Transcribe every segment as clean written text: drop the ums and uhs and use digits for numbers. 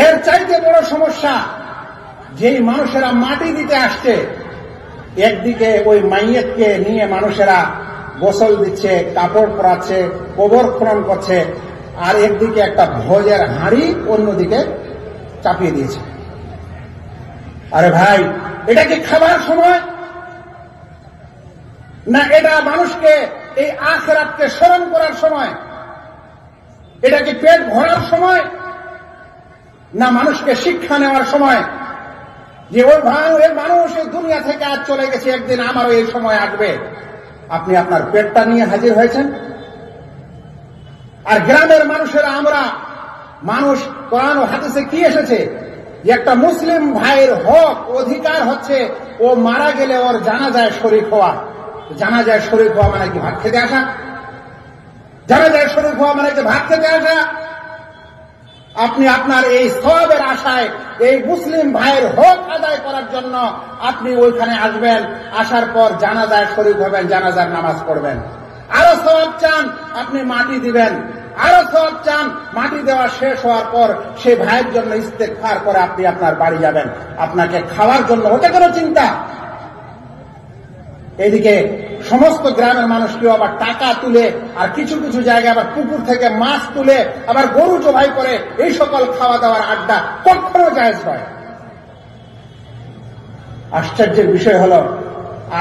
এর চাইতে বড় সমস্যা, যেই মানুষেরা মাটি দিতে আসছে, একদিকে ওই মাইয়েতকে নিয়ে মানুষেরা গোসল দিচ্ছে, কাপড় পরাচ্ছে, কবর খনন করছে, আর একদিকে একটা ভোজের হাঁড়ি অন্যদিকে চাপিয়ে দিয়েছে। আরে ভাই, এটা কি খাবার সময়, না এটা মানুষকে এই আখিরাতকে স্মরণ করার সময়? এটা কি পেট ভরার সময়, না মানুষকে শিক্ষা নেওয়ার সময়? যে ওই মানুষ এই দুনিয়া থেকে আজ চলে গেছে, একদিন আমারও এই সময় আসবে। আপনি আপনার পেটটা নিয়ে হাজির হয়েছেন। আর গ্রামের মানুষেরা আমরা মানুষ, কোরআন ও হাদিসে কি এসেছে যে একটা মুসলিম ভাইয়ের হক অধিকার হচ্ছে ও মারা গেলে ওর জানাজায় শরীক হওয়া। জানাজায় শরীক হওয়া মানে কি ভাত খেতে আসা? জানাজায় শরীক হওয়া মানে কি ভাত খেতে আসা? আপনি আপনার এই সওয়াবের আশায় এই মুসলিম ভাইয়ের হক আদায় করার জন্য আপনি ওইখানে আসবেন, আসার পর জানাজায় শরীক হবেন, জানাজার নামাজ পড়বেন। আরো সওয়াব চান, আপনি মাটি দিবেন। আরো সওয়াব চান, মাটি দেওয়া শেষ হওয়ার পর সেই ভাইয়ের জন্য ইস্তেগফার করে আপনি আপনার বাড়ি যাবেন। আপনাকে খাওয়ার জন্য হতে কোনো চিন্তা। এদিকে সমস্ত গ্রামের মানুষ কেউ আবার টাকা তুলে, আর কিছু কিছু জায়গায় আবার পুকুর থেকে মাছ তুলে, আবার গরু জবাই করে। এই সকল খাওয়া দাওয়ার আড্ডা কখনো জায়েজ নয়। আশ্চর্যের বিষয় হলো,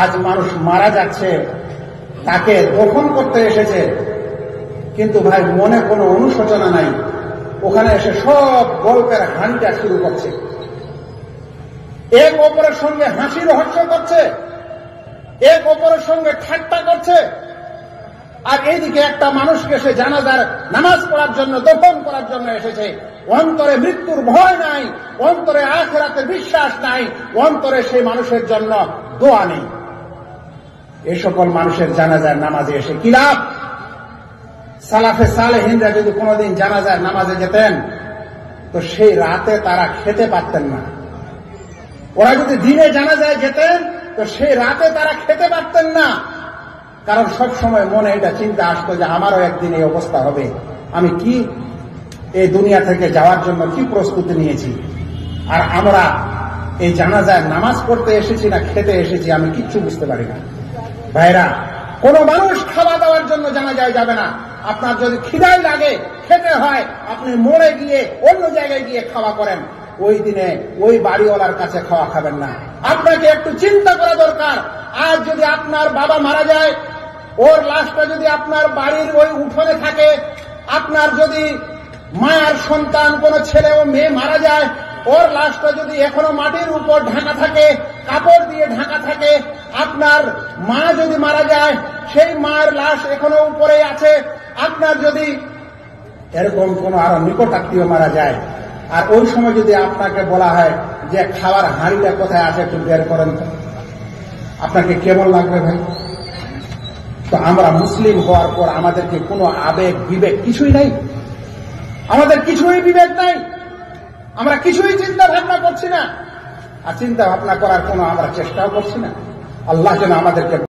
আজ মানুষ মারা যাচ্ছে, তাকে দফন করতে এসেছে, কিন্তু ভাই মনে কোনো অনুশোচনা নাই। ওখানে এসে সব গল্পের হাঁড়িটা শুরু করছে, এক অপরের সঙ্গে হাসি রহস্য করছে, এক অপরের সঙ্গে ঠাট্টা করছে। আর এইদিকে একটা মানুষকে সে জানাজার নামাজ পড়ার জন্য, দফন করার জন্য এসেছে। অন্তরে মৃত্যুর ভয় নাই, অন্তরে আখিরাতে বিশ্বাস নাই, অন্তরে সেই মানুষের জন্য দোয়া নেই। এই সকল মানুষের জানাজার নামাজে এসে কি লাভ? সালাফে সালেহিনরা যদি কোনোদিন জানাজার নামাজে যেতেন, তো সেই রাতে তারা খেতে পারতেন না। ওরা যদি দিনে জানাজায় যেতেন, তো সেই রাতে তারা খেতে পারতেন না। কারণ সব সময় মনে এটা চিন্তা আসতো যে আমারও একদিন এই অবস্থা হবে। আমি কি এই দুনিয়া থেকে যাওয়ার জন্য কি প্রস্তুতি নিয়েছি, আর আমরা এই জানাজায় নামাজ পড়তে এসেছি না খেতে এসেছি, আমি কিচ্ছু বুঝতে পারি না। ভাইরা, কোন মানুষ খাওয়া দাওয়ার জন্য জানাজায় যাবে না। আপনার যদি খিদাই লাগে, খেতে হয়, আপনি মোড়ে গিয়ে অন্য জায়গায় গিয়ে খাওয়া করেন। ওই দিনে ওই বাড়িওয়ালার কাছে খাওয়া খাবেন না। আপনাকে একটু চিন্তা করা দরকার। আজ যদি আপনার বাবা মারা যায়, ওর লাশটা যদি আপনার বাড়ির ওই উঠোনে থাকে, আপনার যদি মায়ের সন্তান কোন ছেলে ও মেয়ে মারা যায়, ওর লাশটা যদি এখনো মাটির উপর ঢাকা থাকে, কাপড় দিয়ে ঢাকা থাকে, আপনার মা যদি মারা যায়, সেই মায়ের লাশ এখনো উপরে আছে, আপনার যদি এরকম কোন আরো নিকট আত্মীয় মারা যায়, আর ওই সময় যদি আপনাকে বলা হয় যে খাওয়ার হাঁড়িটা কোথায় আছে একটু বের করেন, আপনাকে কেমন লাগবে ভাই? তো আমরা মুসলিম হওয়ার পর আমাদেরকে কোনো আবেগ বিবেক কিছুই নাই, আমাদের কিছুই বিবেক নাই, আমরা কিছুই চিন্তা ভাবনা করছি না, আর চিন্তা ভাবনা করার কোনো আমরা চেষ্টাও করছি না। আল্লাহ যেন আমাদেরকে